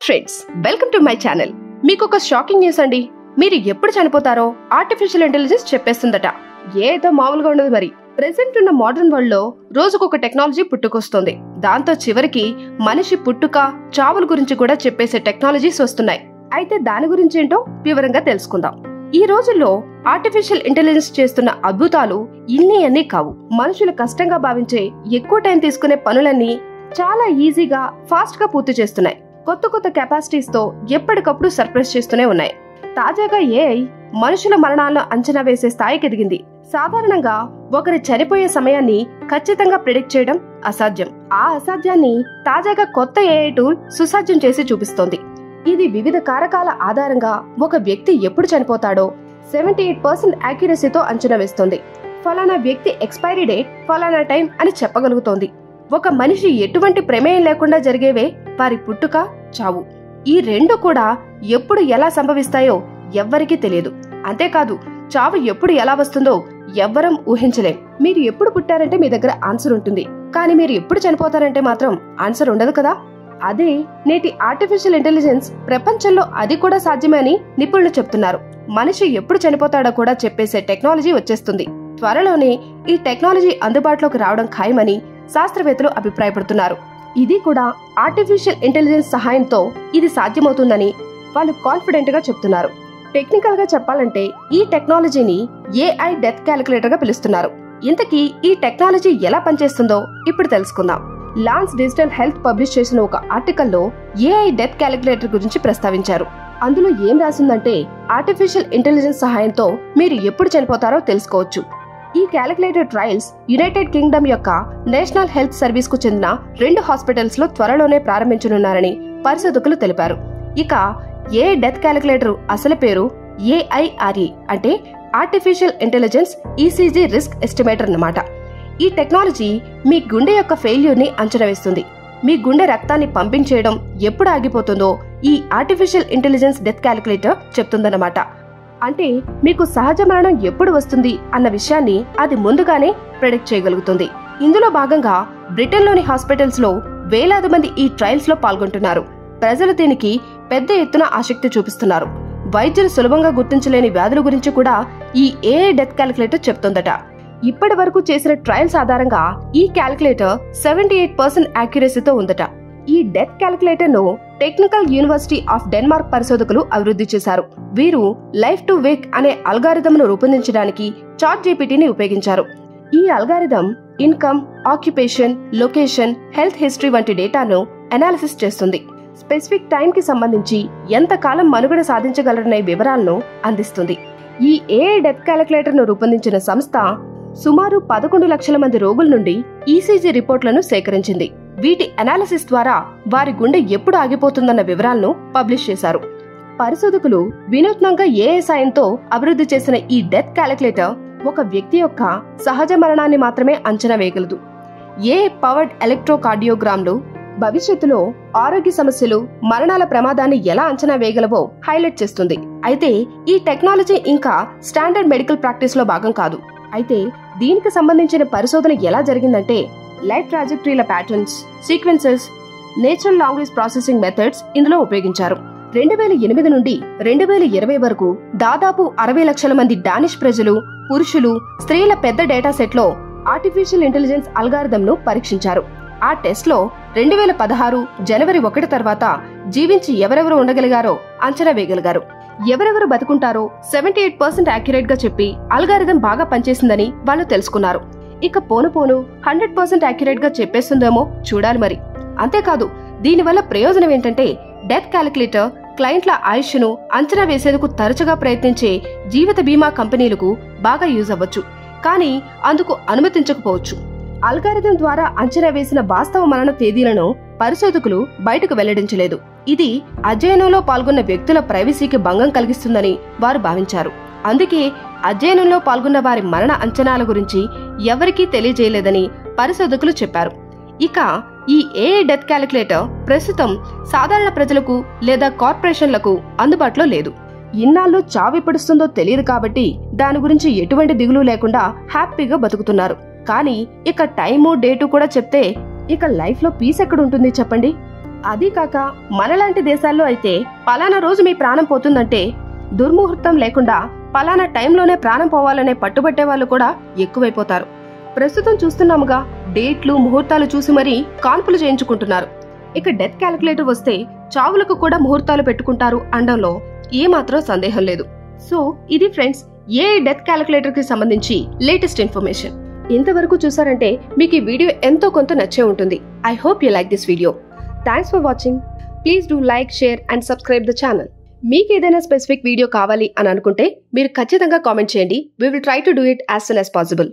Friends, welcome to my channel. మీకు ఒక shocking news అండి. మీరు ఎప్పుడు చనిపోతారో ఆర్టిఫిషియల్ ఇంటెలిజెన్స్ చెప్పేస్తుందట. ఏదో మామూలుగా ఉండదు మరి. ప్రెసెంట్ ఉన్న మోడర్న్ వరల్డ్ లో రోజుకొక టెక్నాలజీ పుట్టుకొస్తుంది. దాంతో చివరికి మనిషి పుట్టుక చావుల గురించి కూడా చెప్పేసే టెక్నాలజీస్ వస్తున్నాయి. అయితే దాని గురించి ఏంటో వివరంగా తెలుసుకుందాం. ఈ రోజుల్లో ఆర్టిఫిషియల్ ఇంటెలిజెన్స్ చేస్తున్న అద్భుతాలు ఇన్ని కావు. మనుషులు కష్టంగా భావించే ఎక్కువ టైం తీసుకునే పనులన్నీ చాలా ఈజీగా ఫాస్ట్ గా పూర్తి చేస్తున్నాయి. కొత్త కెపాసిటీస్ తో ఎప్పటికప్పుడు సర్ప్రైజ్ చేస్తూనే ఉన్నాయి. తాజాగా ఏఐ మనుషుల మరణాలను అంచనా వేసే స్థాయికి ఎదిగింది. సాధారణంగా ఒకరి చనిపోయే సమయాన్ని ఖచ్చితంగా ప్రిడిక్ట్ చేయడం అసాధ్యం. ఆ అసాధ్యాన్ని తాజాగా కొత్త ఏఐ టూల్ సుసాధ్యం చేసి చూపిస్తోంది. ఇది వివిధ కారకాల ఆధారంగా ఒక వ్యక్తి ఎప్పుడు చనిపోతాడో 78% యాక్యురసీతో అంచనా వేస్తోంది. ఫలానా వ్యక్తి ఎక్స్పైరీ డేట్ ఫలానా టైం అని చెప్పగలుగుతోంది. ఒక మనిషి ఎటువంటి ప్రమేయం లేకుండా జరిగేవే వారి పుట్టుక, చావు. ఈ రెండు కూడా ఎప్పుడు ఎలా సంభవిస్తాయో ఎవ్వరికీ తెలియదు. అంతేకాదు, చావు ఎప్పుడు ఎలా వస్తుందో ఎవ్వరం ఊహించలేం. మీరు ఎప్పుడు పుట్టారంటే మీ దగ్గర ఆన్సర్ ఉంటుంది, కానీ మీరు ఎప్పుడు చనిపోతారంటే మాత్రం ఆన్సర్ ఉండదు కదా. అదే నేటి ఆర్టిఫిషియల్ ఇంటెలిజెన్స్ ప్రపంచంలో అది కూడా సాధ్యమే అని నిపుణులు చెప్తున్నారు. మనిషి ఎప్పుడు చనిపోతాడో కూడా చెప్పేసే టెక్నాలజీ వచ్చేస్తుంది. త్వరలోనే ఈ టెక్నాలజీ అందుబాటులోకి రావడం ఖాయమని శాస్త్రవేత్తలు అభిప్రాయపడుతున్నారు. ఇది కూడా ఆర్టిఫిషియల్ ఇంటెలిజెన్స్ సహాయంతో ఇది సాధ్యమవుతుందని వాళ్ళు కాన్ఫిడెంట్ గా చెప్తున్నారు. టెక్నికల్ గా చెప్పాలంటే ఈ టెక్నాలజీని ఏఐ డెత్ క్యాలిక్యులేటర్ గా పిలుస్తున్నారు. ఇంతకీ ఈ టెక్నాలజీ ఎలా పనిచేస్తుందో ఇప్పుడు తెలుసుకుందాం. లాన్స్ డిజిటల్ హెల్త్ పబ్లిష్ చేసిన ఒక ఆర్టికల్లో ఏఐ డెత్ క్యాలిక్యులేటర్ గురించి ప్రస్తావించారు. అందులో ఏం రాసిందంటే, ఆర్టిఫిషియల్ ఇంటెలిజెన్స్ సహాయంతో మీరు ఎప్పుడు చనిపోతారో తెలుసుకోవచ్చు. ఈ క్యాలిక్యులేటర్ ట్రయల్స్ యునైటెడ్ కింగ్డమ్ యొక్క నేషనల్ హెల్త్ సర్వీస్ కు చెందిన 2 హాస్పిటల్స్ లో త్వరలోనే ప్రారంభించనున్నారని పరిశోధకులు తెలిపారు. ఇక ఏ డెత్ క్యాలిక్యులేటర్ అసలు పేరు ఏఐఆర్ఈ అంటే artificial intelligence ECG risk estimator అన్నమాట. ఈ టెక్నాలజీ మీ గుండె యొక్క ఫెయిల్యూర్ ని అంచనా వేస్తుంది. మీ గుండె రక్తాన్ని పంపింగ్ చేయడం ఎప్పుడు ఆగిపోతుందో ఈ ఆర్టిఫిషియల్ ఇంటెలిజెన్స్ డెత్ క్యాలిక్యులేటర్ చెప్తుందన్నమాట. అంటే మీకు సహజ మరణం ఎప్పుడు వస్తుంది అన్న విషయాన్ని అది ముందుగానే ప్రెడిక్ట్ చేయగలుగుతుంది. ఇందులో భాగంగా బ్రిటన్లోని హాస్పిటల్స్ లో వేలాది మంది ఈ ట్రయల్స్ లో పాల్గొంటున్నారు. ప్రజలు దీనికి పెద్ద ఎత్తున ఆసక్తి చూపిస్తున్నారు. వైద్యులు సులభంగా గుర్తించలేని వ్యాధుల గురించి కూడా ఈ ఏఐ డెత్ క్యాలిక్యులేటర్ చెప్తుందట. ఇప్పటి వరకు చేసిన ట్రయల్స్ ఆధారంగా ఈ క్యాలిక్యులేటర్ 78% యాక్యురసీతో ఉందట. ఈ డెత్ క్యాలిక్యులేటర్ ను టెక్నికల్ యూనివర్సిటీ ఆఫ్ డెన్మార్క్ పరిశోధకులు అభివృద్ధి చేశారు. వీరు లైఫ్ టు వేక్ అనే అల్గారిథం ను రూపొందించడానికి చాట్ జీపీటీని ఉపయోగించారు. ఈ algorithm income, occupation, location, health history వంటి డేటాను అనాలిసిస్ చేస్తుంది. స్పెసిఫిక్ టైం కి సంబంధించి ఎంతకాలం మనుగడ సాధించగలరనే వివరాలను అందిస్తుంది. ఈ ఏఐ డెత్ క్యాలిక్యులేటర్ ను రూపొందించిన సంస్థ సుమారు 11 లక్షల మంది రోగుల నుండి ఈసీజీ రిపోర్ట్లను సేకరించింది. వీటి అనాలిసిస్ ద్వారా వారి గుండె ఎప్పుడు ఆగిపోతుందన్న వివరాలను పబ్లిష్ చేశారు. పరిశోధకులు వినూత్నంగా ఏఐ సాయంతో అభివృద్ధి చేసిన ఈ డెత్ క్యాలిక్యులేటర్ ఒక వ్యక్తి యొక్క సహజ మరణాన్ని మాత్రమే అంచనా వేయగలదు. ఏఐ పవర్డ్ ఎలక్ట్రోకార్డియోగ్రామ్లు భవిష్యత్తులో ఆరోగ్య సమస్యలు, మరణాల ప్రమాదాన్ని ఎలా అంచనా వేయగలవో హైలైట్ చేస్తుంది. అయితే ఈ టెక్నాలజీ ఇంకా స్టాండర్డ్ మెడికల్ ప్రాక్టీస్ లో భాగం కాదు. అయితే దీనికి సంబంధించిన పరిశోధన ఎలా జరిగిందంటే, లైఫ్ ట్రాజెక్టరీల patterns, sequences, natural language processing methods ఇందులో ఉపయోగించారు. 2008 నుండి 2020 వరకు దాదాపు 60 లక్షల మంది డానిష్ ప్రజలు, పురుషులు, స్త్రీల పెద్ద డేటా సెట్ లో ఆర్టిఫిషియల్ ఇంటెలిజెన్స్ అల్గారిథం ను పరీక్షించారు. ఆ టెస్ట్ లో 2016 జనవరి 1 తర్వాత జీవించి ఎవరెవరు ఉండగలిగారో అంచనా వేయగలిగారు. ఎవరెవరు బతుకుంటారో 78% యాక్యురేట్ గా చెప్పి అల్గారిథం బాగా పనిచేసిందని వాళ్ళు తెలుసుకున్నారు. ఇక పోను 100% యాక్యురేట్ గా చెప్పేస్తుందేమో చూడాలి మరి. అంతేకాదు, దీనివల్ల ప్రయోజనం ఏంటంటే, డెత్ క్యాలిక్యులేటర్ క్లయింట్ల ఆయుష్ను అంచనా వేసేందుకు తరచుగా ప్రయత్నించే జీవిత బీమా కంపెనీలకు బాగా యూజ్ అవ్వచ్చు, కానీ అందుకు అనుమతించకపోవచ్చు. అల్గారిథం ద్వారా అంచనా వేసిన వాస్తవ మరణ తేదీలను పరిశోధకులు బయటకు వెల్లడించలేదు. ఇది అధ్యయనంలో పాల్గొన్న వ్యక్తుల ప్రైవసీకి భంగం కలిగిస్తుందని వారు భావించారు. అందుకే అధ్యయనంలో పాల్గొన్న వారి మరణ అంచనాల గురించి ఎవరికీ తెలియజేయలేదని పరిశోధకులు చెప్పారు. ఇక ఈ ఏఐ డెత్ క్యాలిక్యులేటర్ ప్రస్తుతం సాధారణ ప్రజలకు లేదా కార్పొరేషన్లకు అందుబాటులో లేదు. ఇన్నాళ్ళు చావెప్పుడిస్తుందో తెలియదు కాబట్టి దాని గురించి ఎటువంటి దిగులు లేకుండా హ్యాపీగా బతుకుతున్నారు. కానీ ఇక టైము, డేటు కూడా చెప్తే ఇక లైఫ్ లో పీస్ ఎక్కడుంటుంది చెప్పండి. అదీ కాక మనలాంటి దేశాల్లో అయితే పలానా రోజు మీ ప్రాణం పోతుందంటే దుర్ముహూర్తం లేకుండా పలానా టైంలోనే ప్రాణం పోవాలనే పట్టుబట్టే వాళ్ళు కూడా ఎక్కువైపోతారు. ప్రస్తుతం చూస్తున్నాముగా, డేట్లు ముహూర్తాలు చూసి మరీ కాన్పులు చేయించుకుంటున్నారు. ఇక డెత్ క్యాలిక్యులేటర్ వస్తే చావులకు కూడా ముహూర్తాలు పెట్టుకుంటారు అనడంలో ఏమాత్రం సందేహం లేదు. సో ఇది ఫ్రెండ్స్ ఏ డెత్ క్యాలిక్యులేటర్ కి సంబంధించి లేటెస్ట్ ఇన్ఫర్మేషన్. ఇంతవరకు చూసారంటే మీకు ఈ వీడియో ఎంతో కొంత నచ్చే ఉంటుంది. I hope you like this video. Thanks for watching. Please do like, share and subscribe the channel. మీకు ఏదైనా స్పెసిఫిక్ వీడియో కావాలి అని అనుకుంటే మీరు ఖచ్చితంగా కామెంట్ చేయండి. We will try to do it as soon as possible.